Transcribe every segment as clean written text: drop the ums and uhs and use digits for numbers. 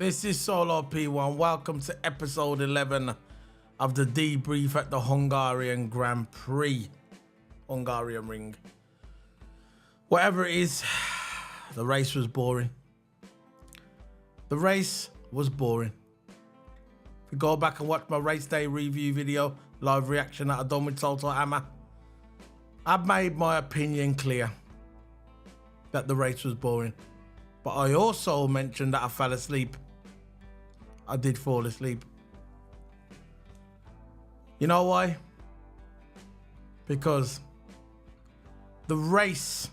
This is Solo P1. Welcome to episode 11 of the debrief at the Hungarian Grand Prix. Hungarian Ring. Whatever it is, the race was boring. The race was boring. If you go back and watch my race day review video, live reaction that I done with Total Hammer, I've made my opinion clear that the race was boring. But I also mentioned that I fell asleep. I did fall asleep. You know why? Because the race,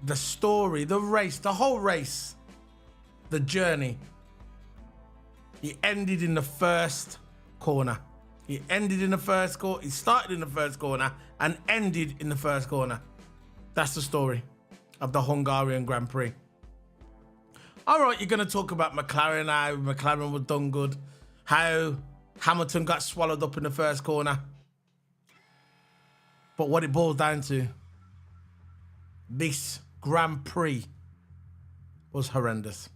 the story, the race, the whole race, the journey, it ended in the first corner. It ended in the first corner. It started in the first corner and ended in the first corner. That's the story of the Hungarian Grand Prix. All right, you're going to talk about McLaren, how McLaren was done good, how Hamilton got swallowed up in the first corner. But what it boils down to, this Grand Prix was horrendous.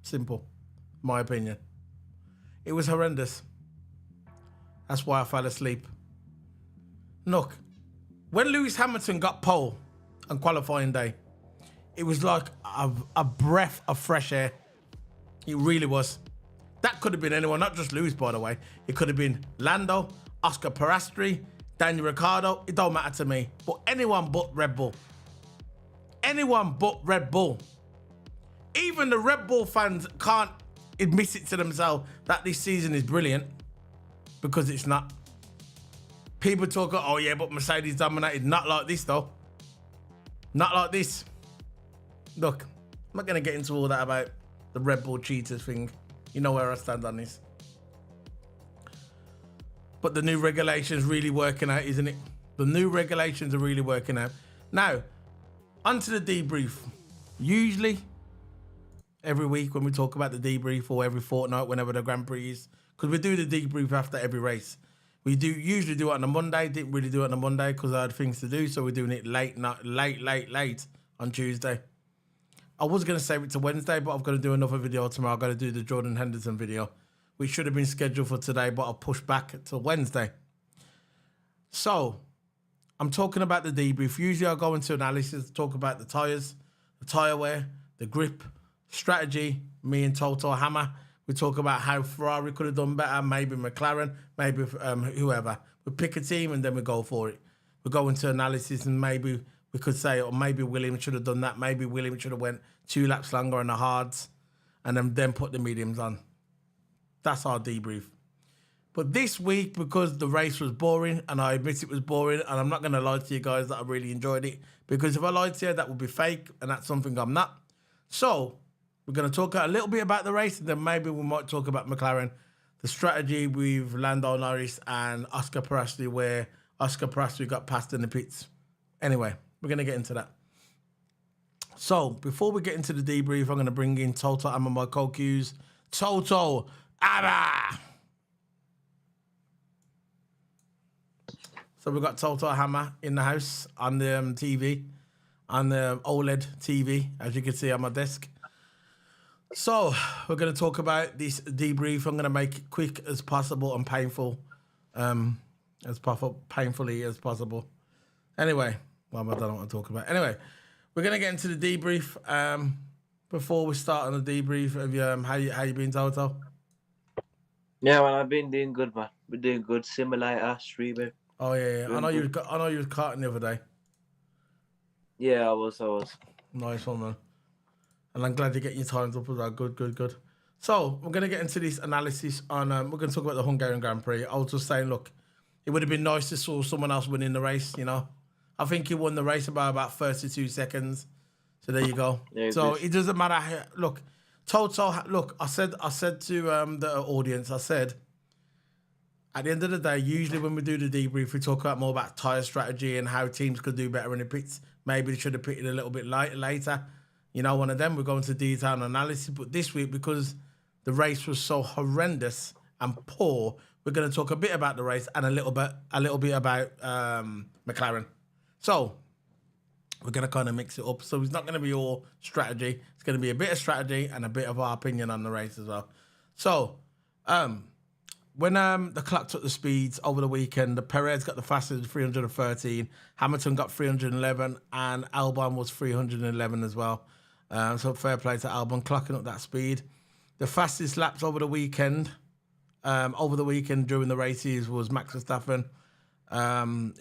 Simple, my opinion. It was horrendous. That's why I fell asleep. Look, when Lewis Hamilton got pole on qualifying day, it was like a breath of fresh air. It really was. That could have been anyone, not just Lewis, by the way. It could have been Lando, Oscar Piastri, Daniel Ricciardo. It don't matter to me. But anyone but Red Bull. Anyone but Red Bull. Even the Red Bull fans can't admit it to themselves that this season is brilliant, because it's not. People talk, oh yeah, but Mercedes dominated. Not like this though. Not like this. Look, I'm not going to get into all that about the Red Bull cheaters thing. You know where I stand on this. But the new regulations really working out, isn't it? The new regulations are really working out. Now, onto the debrief. Usually, every week when we talk about the debrief, or every fortnight whenever the Grand Prix is, because we do the debrief after every race. We usually do it on a Monday. Didn't really do it on a Monday because I had things to do, so we're doing it late on Tuesday. I was going to save it to Wednesday, but I've got to do another video tomorrow. I've got to do the Jordan Henderson video, which should have been scheduled for today, but I'll push back to Wednesday. So, I'm talking about the debrief. Usually I go into analysis, talk about the tyres, the tyre wear, the grip, strategy. Me and Total Hammer, we talk about how Ferrari could have done better, maybe McLaren, maybe whoever. We pick a team and then we go for it. We go into analysis and maybe we could say, or maybe Williams should have done that. Maybe Williams should have went 2 laps longer on the hards and then put the mediums on. That's our debrief. But this week, because the race was boring, and I admit it was boring, and I'm not going to lie to you guys that I really enjoyed it, because if I lied to you, that would be fake, and that's something I'm not. So, we're going to talk a little bit about the race, and then maybe we might talk about McLaren, the strategy with Lando Norris and Oscar Piastri, where Oscar Piastri got passed in the pits. Anyway, we're going to get into that. So, before we get into the debrief, I'm going to bring in Total Hammer, my co-Qs. Total Hammer! So, we've got Total Hammer in the house on the TV, on the OLED TV, as you can see on my desk. So, we're going to talk about this debrief. I'm going to make it quick as possible and painfully as possible. Anyway, well, I don't know what to talk about. Anyway, we're going to get into the debrief. Before we start on the debrief, how you been, Toto? Yeah, well, I've been doing good, man. Been doing good. Simulator, streaming. Oh yeah. I know you was karting the other day. Yeah, I was. Nice one, man. And I'm glad you're getting your times up as well. Good. So we're gonna get into this analysis on. We're gonna talk about the Hungarian Grand Prix. I was just saying, look, it would have been nice to see someone else winning the race. You know, I think he won the race by about 32 seconds. So there you go. Yeah, so it doesn't matter. How, look, look. I said to the audience. I said, at the end of the day, usually when we do the debrief, we talk more about tyre strategy and how teams could do better in the pits. Maybe they should have pitted a little bit later. You know, one of them, we're going to detail analysis. But this week, because the race was so horrendous and poor, we're going to talk a bit about the race and a little bit about McLaren. So, We're going to kind of mix it up. So it's not going to be all strategy. It's going to be a bit of strategy and a bit of our opinion on the race as well. So when the clock took the speeds over the weekend, the Perez got the fastest 313, Hamilton got 311, and Albon was 311 as well. So fair play to Albon clocking up that speed. The fastest laps over the weekend during the races was Max Verstappen.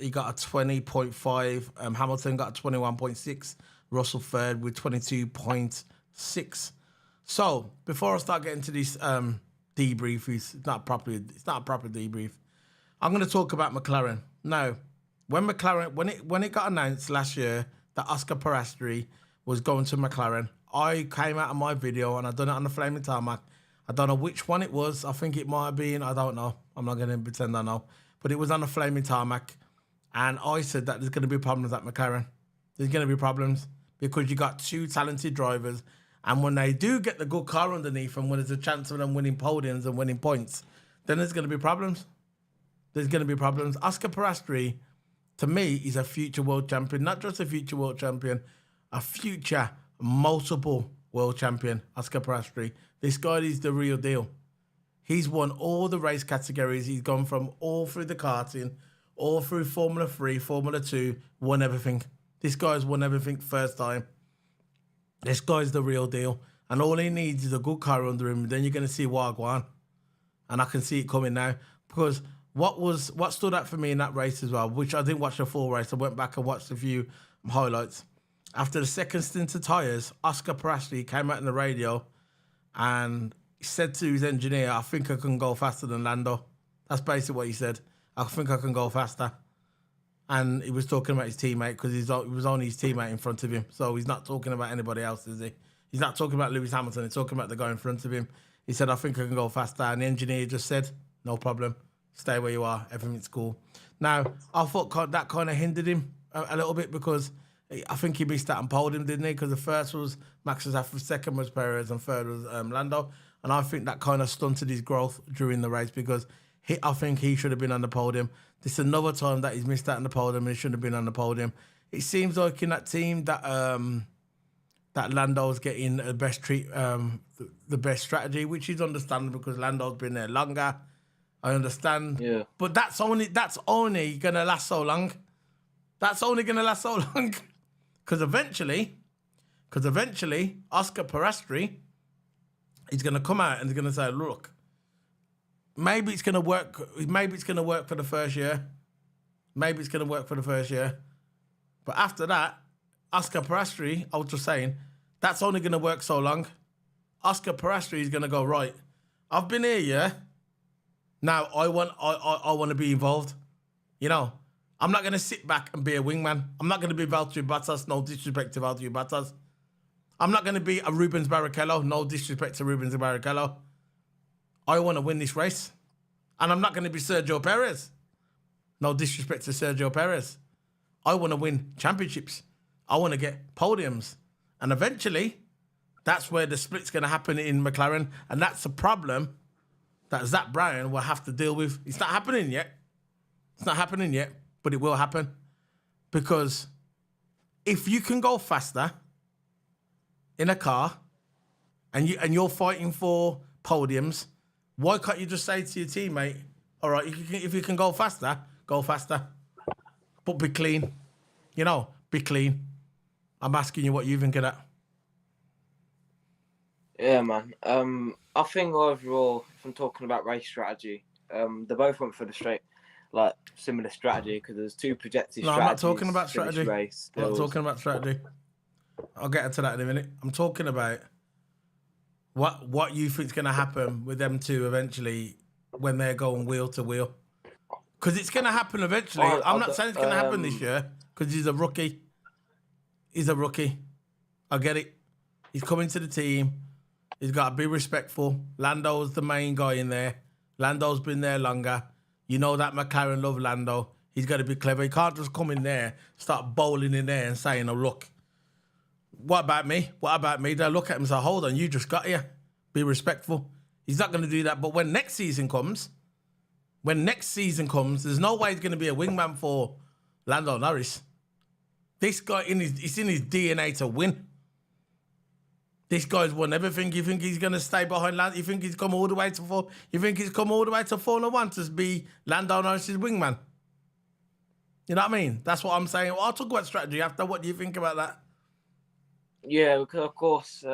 He got a 20.5. Hamilton got a 21.6. Russell third with 22.6. So before I start getting to this debrief, it's not a proper debrief. I'm going to talk about McLaren. Now, when it got announced last year that Oscar Piastri was going to McLaren, I came out of my video and I done it on the Flaming Tarmac. I don't know which one it was. I think it might have been. I don't know. I'm not going to pretend I know. But it was on the Flaming Tarmac. And I said that there's going to be problems at McLaren. There's going to be problems because you got two talented drivers. And when they do get the good car underneath them, when there's a chance of them winning podiums and winning points, then there's going to be problems. There's going to be problems. Oscar Piastri, to me, is a future world champion. Not just a future world champion, a future multiple world champion, Oscar Piastri. This guy is the real deal. He's won all the race categories. He's gone from all through the karting, all through Formula 3, Formula 2, won everything. This guy's won everything first time. This guy's the real deal. And all he needs is a good car under him. Then you're going to see Wagwan. And I can see it coming now. Because what stood out for me in that race as well, which I didn't watch the full race. I went back and watched a few highlights. After the second stint of tyres, Oscar Piastri came out on the radio and he said to his engineer, I think I can go faster than Lando. That's basically what he said. I think I can go faster. And he was talking about his teammate because it was only his teammate in front of him. So he's not talking about anybody else, is he? He's not talking about Lewis Hamilton. He's talking about the guy in front of him. He said, I think I can go faster. And the engineer just said, no problem. Stay where you are. Everything's cool. Now, I thought that kind of hindered him a little bit because I think he missed that on podium, didn't he? Because the first was Max Verstappen, second was Perez, and third was Lando. And I think that kind of stunted his growth during the race because I think he should have been on the podium. This is another time that he's missed out on the podium and he shouldn't have been on the podium. It seems like in that team that that Lando's getting the best the best strategy, which is understandable because Lando's been there longer. I understand. Yeah. But that's only gonna last so long. That's only gonna last so long. Because eventually, Oscar Piastri is gonna come out and he's gonna say, look, maybe it's gonna work. Maybe it's gonna work for the first year. Maybe it's gonna work for the first year. But after that, Oscar Piastri, I was just saying, that's only gonna work so long. Oscar Piastri is gonna go, right, I've been here, yeah. Now I want to be involved. You know, I'm not gonna sit back and be a wingman. I'm not gonna be Valtteri Bottas. No disrespect to Valtteri Bottas. I'm not gonna be a Rubens Barrichello. No disrespect to Rubens Barrichello. I want to win this race, and I'm not gonna be Sergio Perez. No disrespect to Sergio Perez. I want to win championships. I want to get podiums, and eventually, that's where the split's gonna happen in McLaren, and that's a problem that Zach Brown will have to deal with. It's not happening yet. It's not happening yet, but it will happen. Because if you can go faster in a car and you're fighting for podiums, why can't you just say to your teammate, all right, if you can go faster, but be clean. You know, be clean. I'm asking you what you think of that. Yeah, man. I think overall, if I'm talking about race strategy, they both went for the similar strategy because there's two projected strategies. No, I'm not talking about strategy. Race. I'm not talking about strategy. I'll get into that in a minute. I'm talking about what you think's going to happen with them two eventually when they're going wheel to wheel. Because it's going to happen eventually. I'm not saying it's going to happen this year because he's a rookie. He's a rookie. I get it. He's coming to the team. He's got to be respectful. Lando's the main guy in there. Lando's been there longer. You know that McLaren love Lando. He's got to be clever. He can't just come in there, start bowling in there and saying, oh, look, what about me? What about me? They'll look at him and say, hold on, you just got here. Be respectful. He's not going to do that. But when next season comes, there's no way he's going to be a wingman for Lando Norris. This guy it's in his DNA to win. This guy's won everything. You think he's gonna stay behind Lando? You think he's come all the way to You think he's come all the way to Formula One to be Lando Norris's wingman? You know what I mean? That's what I'm saying. Well, I'll talk about strategy after. What do you think about that? Yeah, because of course,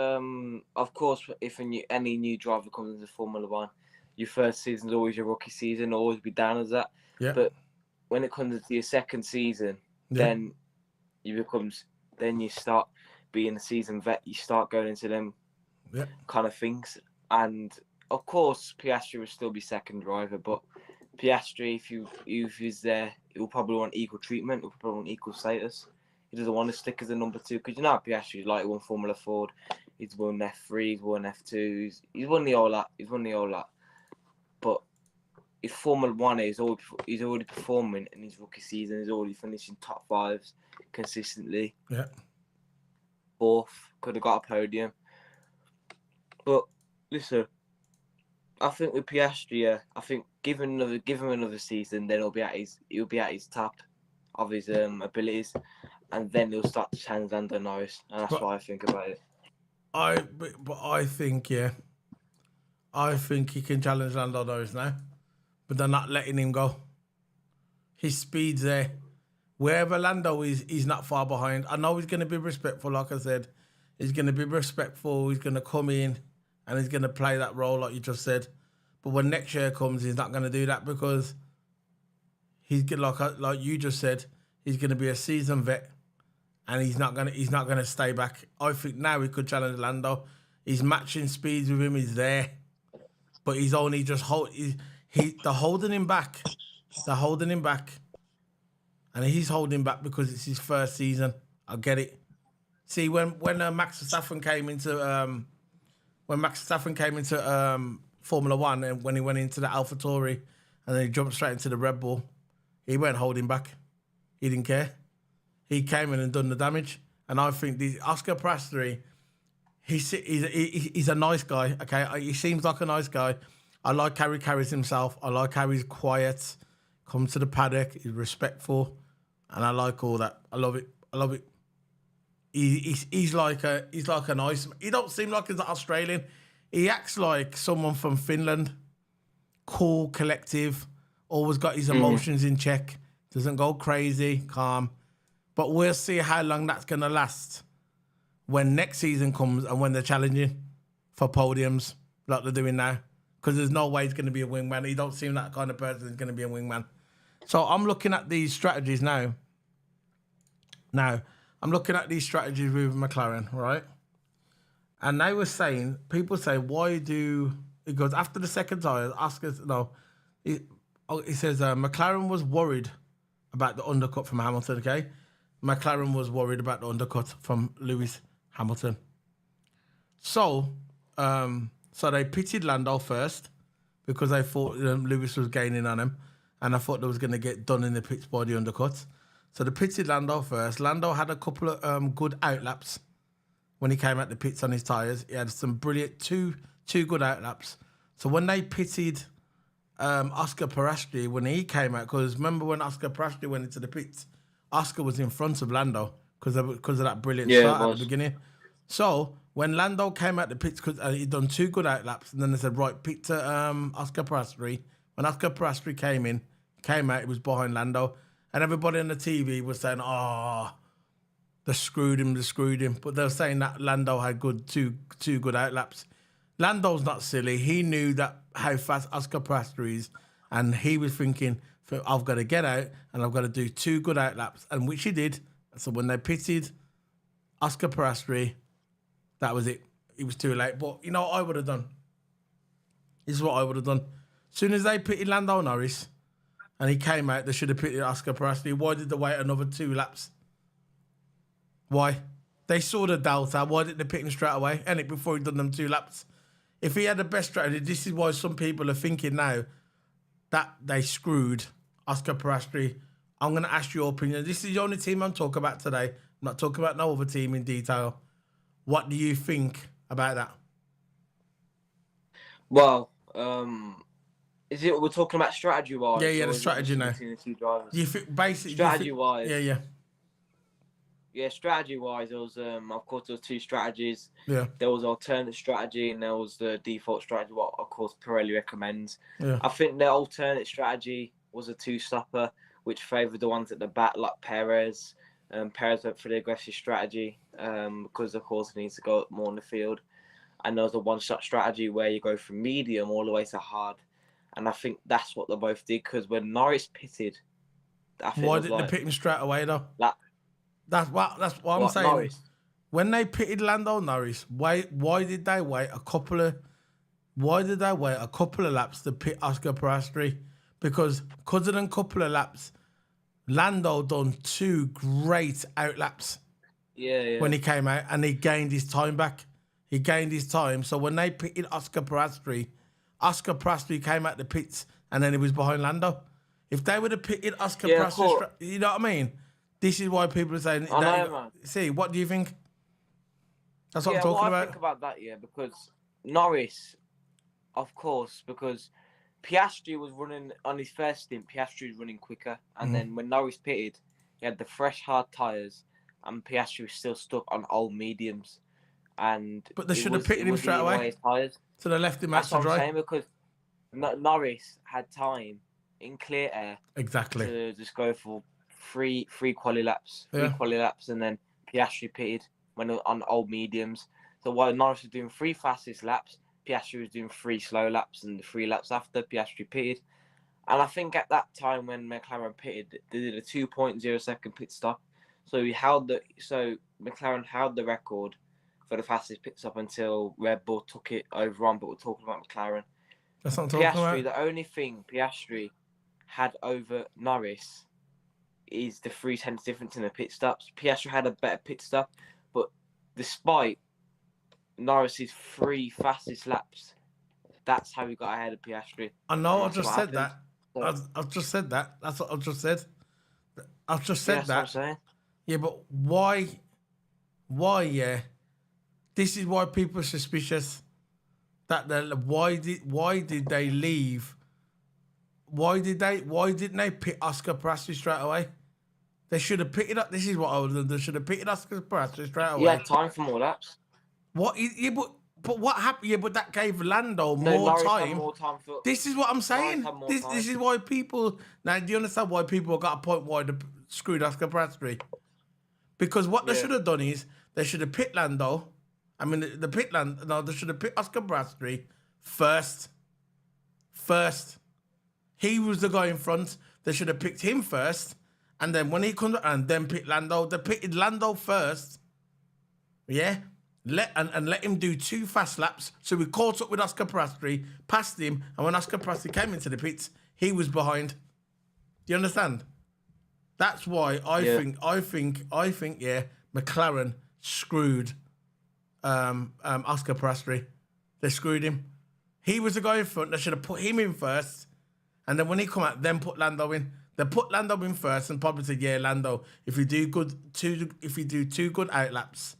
if any new driver comes into Formula One, your first season is always your rookie season, always be down as that. Yeah. But when it comes to your second season, then you start being a seasoned vet. You start going into them kind of things, and of course, Piastri will still be second driver, but Piastri, if he's there, he'll probably want equal treatment. He'll probably want equal status. He doesn't want to stick as a number 2 because you know Piastri's like he won Formula Ford, he's won F3, he's won F2, he's won the whole lot. But if Formula One he's already performing in his rookie season, he's already finishing top 5s consistently. Yeah. 4th, could have got a podium. But listen, I think with Piastri, I think give him another season, then he'll be at his top of his abilities, and then he'll start to challenge Lando Norris, and that's what I think about it. I think he can challenge Lando Norris now, but they're not letting him go. His speed's there. Wherever Lando is, he's not far behind. I know he's going to be respectful, like I said. He's going to be respectful. He's going to come in and he's going to play that role, like you just said. But when next year comes, he's not going to do that because he's like you just said, he's going to be a seasoned vet, and he's not going to stay back. I think now he could challenge Lando. His matching speeds with him is there, but he's only just they're holding him back. They're holding him back. And he's holding back because it's his first season. I get it. See, when Max Verstappen came into Formula One, and when he went into the AlphaTauri and then he jumped straight into the Red Bull, he weren't holding back. He didn't care. He came in and done the damage. And I think Oscar Piastri, he's a nice guy. Okay, he seems like a nice guy. I like how he carries himself. I like how he's quiet, comes to the paddock, he's respectful. And I like all that. I love it. He's like a nice. He don't seem like he's Australian. He acts like someone from Finland. Cool, collective. Always got his emotions in check. Doesn't go crazy. Calm. But we'll see how long that's gonna last when next season comes and when they're challenging for podiums like they're doing now. Because there's no way he's gonna be a wingman. He don't seem that kind of person who's gonna be a wingman. So I'm looking at these strategies now. I'm looking at these strategies with McLaren, right? And they were saying, people say, it goes after the second tire, he says McLaren was worried about the undercut from Hamilton, okay? McLaren was worried about the undercut from Lewis Hamilton. So they pitted Lando first because they thought Lewis was gaining on him. And I thought they was going to get done in the pits by the undercut. So they pitted Lando first. Lando had a couple of good outlaps when he came out the pits on his tyres. He had some brilliant, two good outlaps. So when they pitted Oscar Piastri, when he came out, because remember when Oscar Piastri went into the pits, Oscar was in front of Lando because of that brilliant start at the beginning. So when Lando came out the pits, because he'd done 2 good outlaps, and then they said, right, pit to Oscar Piastri. When Oscar Piastri came out, it was behind Lando. And everybody on the TV was saying, they screwed him. But they were saying that Lando had two good outlaps. Lando's not silly. He knew that how fast Oscar Piastri is. And he was thinking, I've got to get out and I've got to do 2 good outlaps. And which he did. So when they pitted Oscar Piastri, that was it. It was too late. But you know what I would have done? This is what I would have done. As soon as they pitted Lando Norris and he came out, they should have pitted Oscar Piastri. Why did they wait another 2 laps? Why? They saw the delta. Why didn't they pit him straight away? And it before he'd done them 2 laps. If he had the best strategy, this is why some people are thinking now that they screwed Oscar Piastri. I'm going to ask your opinion. This is the only team I'm talking about today. I'm not talking about no other team in detail. What do you think about that? Well, is it we're talking about strategy-wise? Yeah, the strategy now. Between the 2 drivers. You think basically strategy-wise? Yeah. Yeah, strategy-wise, there was of course there was two strategies. Yeah. There was alternate strategy and there was the default strategy, what of course Pirelli recommends. Yeah. I think the alternate strategy was a two-stopper, which favoured the ones at the back, like Perez. Perez went for the aggressive strategy because of course he needs to go up more in the field. And there was a one-shot strategy where you go from medium all the way to hard. And I think that's what they both did, because when Norris pitted, I think Why it was didn't they pick him straight away though? like That's what I'm saying. Norris. When they pitted Lando Norris, why did they wait a couple of laps to pit Oscar Piastri? Because of them couple of laps, Lando done 2 great out laps. Yeah. When he came out, and he gained his time back. He gained his time. So when they pitted Oscar Piastri came out the pits and then he was behind Lando. If they would have pitted Oscar Piastri, you know what I mean? This is why people are saying. I know, man. See, what do you think? That's what I'm talking about. I think about that, because Norris, of course, because Piastri was running on his first stint. Piastri was running quicker, and then when Norris pitted, he had the fresh hard tyres, and Piastri was still stuck on old mediums. But they should have pitted him straight away. So they left him out to dry. That's what I'm saying, because Norris had time in clear air exactly to just go for three quali laps, and then Piastri pitted when on old mediums. So while Norris was doing 3 fastest laps, Piastri was doing 3 slow laps, and the 3 laps after Piastri pitted. And I think at that time when McLaren pitted, they did a 2.0 second pit stop. So McLaren held the record for the fastest pit stop until Red Bull took it over on. But we're talking about McLaren. That's not talking about. The only thing Piastri had over Norris is the 3 tenths difference in the pit stops. Piastri had a better pit stop, but despite Norris's 3 fastest laps, that's how he got ahead of Piastri. I know. I just said that. I've just said that. That's what I've just said. I've just said that. That's what I'm saying. Yeah, but why? Yeah. This is why people are suspicious. Why did they leave? Why didn't they pit Oscar Piastri straight away? They should have pitted up. This is what I would have done. They should have pitted Oscar Piastri straight away. Yeah, time for more laps. What? Yeah, but what happened? Yeah, but that gave Lando more time. This is what I'm saying. This is why people. Now, do you understand why people got a point why they screwed Oscar Piastri? Because what they should have done is they should have pit Lando. I mean, they should have pit Oscar Piastri first. He was the guy in front. They should have picked him first. And then when he comes and then pit Lando, they pitted Lando first. Yeah? Let him do 2 fast laps. So we caught up with Oscar Piastri, passed him, and when Oscar Piastri came into the pits, he was behind. Do you understand? That's why I think McLaren screwed Oscar Piastri. They screwed him. He was the guy in front. They should have put him in first, and then when he come out, then put Lando in. They put Lando in first, and probably said, "Yeah, Lando, if you do two good out laps,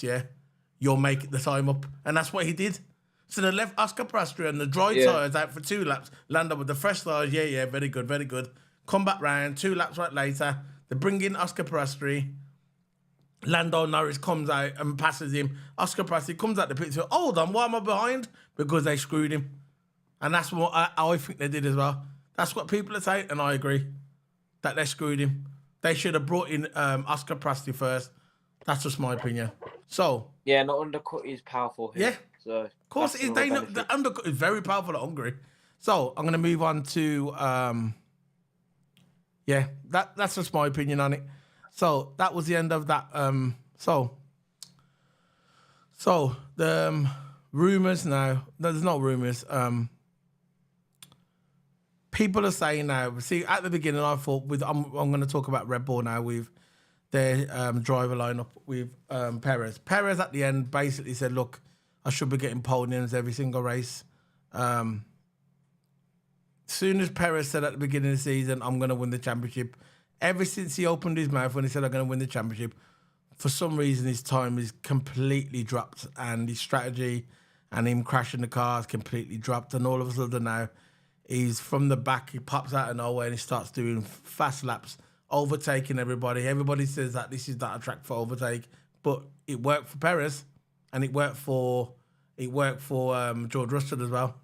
yeah, you'll make the time up." And that's what he did. So they left Oscar Piastri and the dry tyres out for 2 laps. Lando with the fresh tyres, yeah, very good. Come back round 2 laps right later. They bring in Oscar Piastri. Lando Norris comes out and passes him. Oscar Piastri comes out the pit. So, hold on, why am I behind? Because they screwed him. And that's what I think they did as well. That's what people are saying, and I agree that they screwed him. They should have brought in Oscar Piastri first. That's just my opinion. So yeah, the undercut is powerful here. Yeah, so of course it is. The undercut is very powerful at Hungary. So I'm going to move on to that's just my opinion on it. So that was the end of that. So the rumors now. There's no rumors. People are saying now. See, at the beginning, I thought I'm going to talk about Red Bull now with their driver lineup with Perez. Perez at the end basically said, "Look, I should be getting podiums every single race." Soon as Perez said at the beginning of the season, "I'm going to win the championship," ever since he opened his mouth when he said, "I'm going to win the championship," for some reason his time is completely dropped, and his strategy and him crashing the cars completely dropped, and all of a sudden now he's from the back, he pops out of nowhere and he starts doing fast laps overtaking everybody. Everybody says that this is not a track for overtake, but it worked for Perez, and it worked for George Russell as well.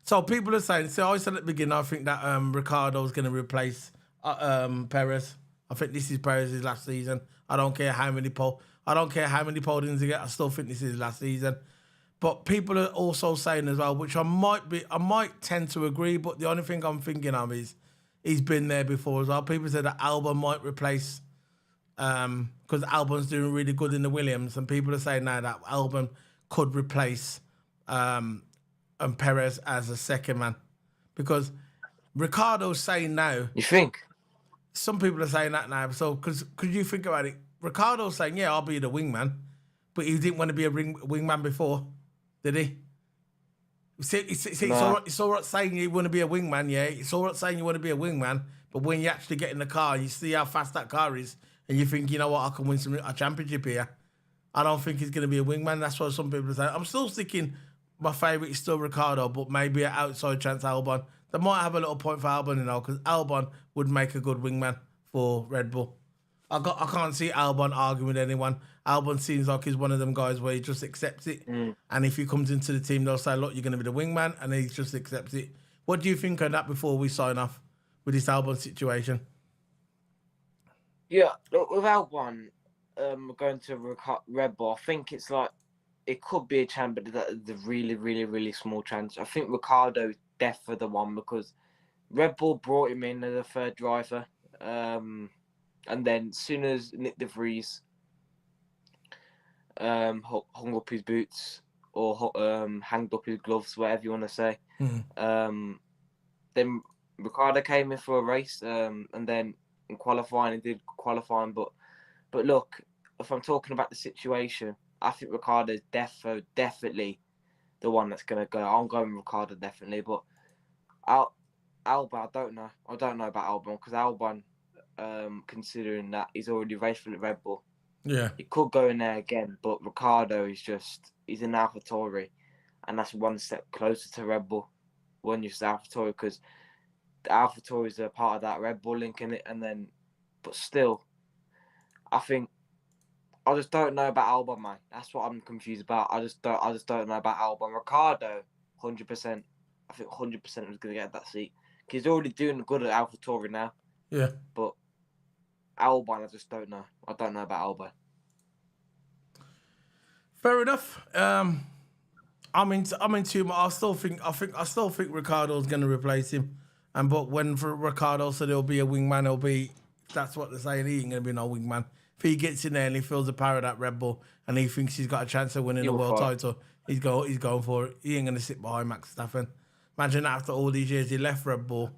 So people are saying. So I said at the beginning, I think that Ricciardo's going to replace Perez. I think this is Perez's last season. I don't care how many podiums he gets. I still think this is his last season. But people are also saying as well, which I might tend to agree, but the only thing I'm thinking of is he's been there before as well. People said that Albon might replace, because Albon's doing really good in the Williams, and people are saying now that Albon could replace Perez as a second man, because Ricciardo's saying now. You think? Some people are saying that now. So, because you think about it, Ricciardo's saying, yeah, I'll be the wingman, but he didn't want to be a wingman before, did he? It's all right saying you want to be a wingman, yeah. It's all right saying you want to be a wingman, but when you actually get in the car, you see how fast that car is, and you think, you know what, I can win a championship here. I don't think he's going to be a wingman. That's what some people are saying. I'm still sticking. My favourite is still Ricciardo, but maybe an outside chance Albon. They might have a little point for Albon, because Albon would make a good wingman for Red Bull. I can't see Albon arguing with anyone. Albon seems like he's one of them guys where he just accepts it. And if he comes into the team, they'll say, look, you're going to be the wingman, and he just accepts it. What do you think of that before we sign off with this Albon situation? Yeah, look, with Albon going to Red Bull, I think it's like, it could be a chance, but the really, really, really small chance. I think Ricciardo is definitely the one, because Red Bull brought him in as a third driver. And then as soon as Nick De Vries hung up his boots or hanged up his gloves, whatever you want to say, then Ricciardo came in for a race, and then in qualifying, he did qualifying. But look, if I'm talking about the situation, I think Ricciardo is definitely the one that's going to go. I'm going with Ricciardo definitely, but Albon, I don't know. I don't know about Albon, because Albon, considering that he's already raced for the Red Bull, he could go in there again. But Ricciardo is he's in AlphaTauri, and that's one step closer to Red Bull when you're AlphaTauri, because the AlphaTauri is a part of that Red Bull link in it. But still, I just don't know about Albon, man. That's what I'm confused about. I just don't know about Albon. Ricciardo, 100%. I think 100% was going to get that seat. He's already doing good at AlphaTauri now. Yeah. But Albon, I just don't know. I don't know about Albon. Fair enough. I'm into. I still think Ricciardo's going to replace him. But when for Ricciardo said he'll be a wingman, that's what they're saying. He ain't going to be no wingman. If he gets in there and he feels the power of that Red Bull and he thinks he's got a chance of winning the world title, he's going for it. He ain't going to sit behind Max Verstappen. Imagine after all these years, he left Red Bull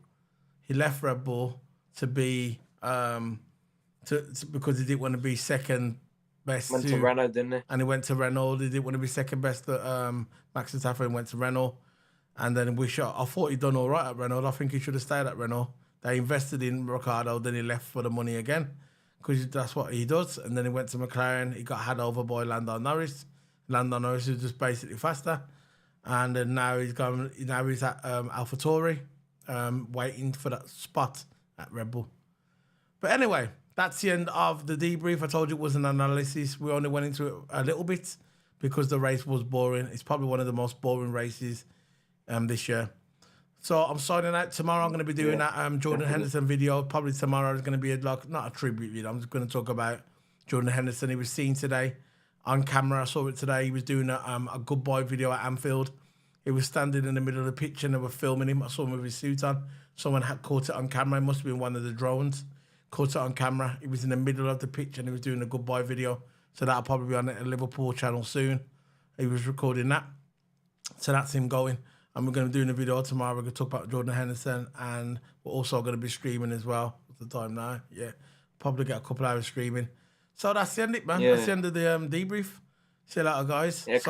to be because he didn't want to be second best. Went to Renault, didn't he? And he went to Renault. He didn't want to be second best at Max Verstappen. Went to Renault, and then I thought he'd done all right at Renault. I think he should have stayed at Renault. They invested in Ricciardo, then he left for the money again, because that's what he does. And then he went to McLaren. He got had over by Lando Norris. Lando Norris is just basically faster. And then now he's at AlphaTauri, waiting for that spot at Red Bull. But anyway, that's the end of the debrief. I told you it was an analysis. We only went into it a little bit because the race was boring. It's probably one of the most boring races this year. So I'm signing out. Tomorrow I'm going to be doing that Jordan Henderson video. Probably tomorrow is going to be not a tribute video. I'm just going to talk about Jordan Henderson. He was seen today on camera. I saw it today. He was doing a goodbye video at Anfield. He was standing in the middle of the pitch and they were filming him. I saw him with his suit on. Someone had caught it on camera. It must have been one of the drones. Caught it on camera. He was in the middle of the pitch and he was doing a goodbye video. So that'll probably be on the Liverpool channel soon. He was recording that. So that's him going. And we're going to be doing a video tomorrow. We're going to talk about Jordan Henderson, and we're also going to be streaming as well. What's the time now? Yeah, probably get a couple hours streaming. So that's the end of it, man. Yeah. That's the end of the debrief. See you later, guys. Yeah,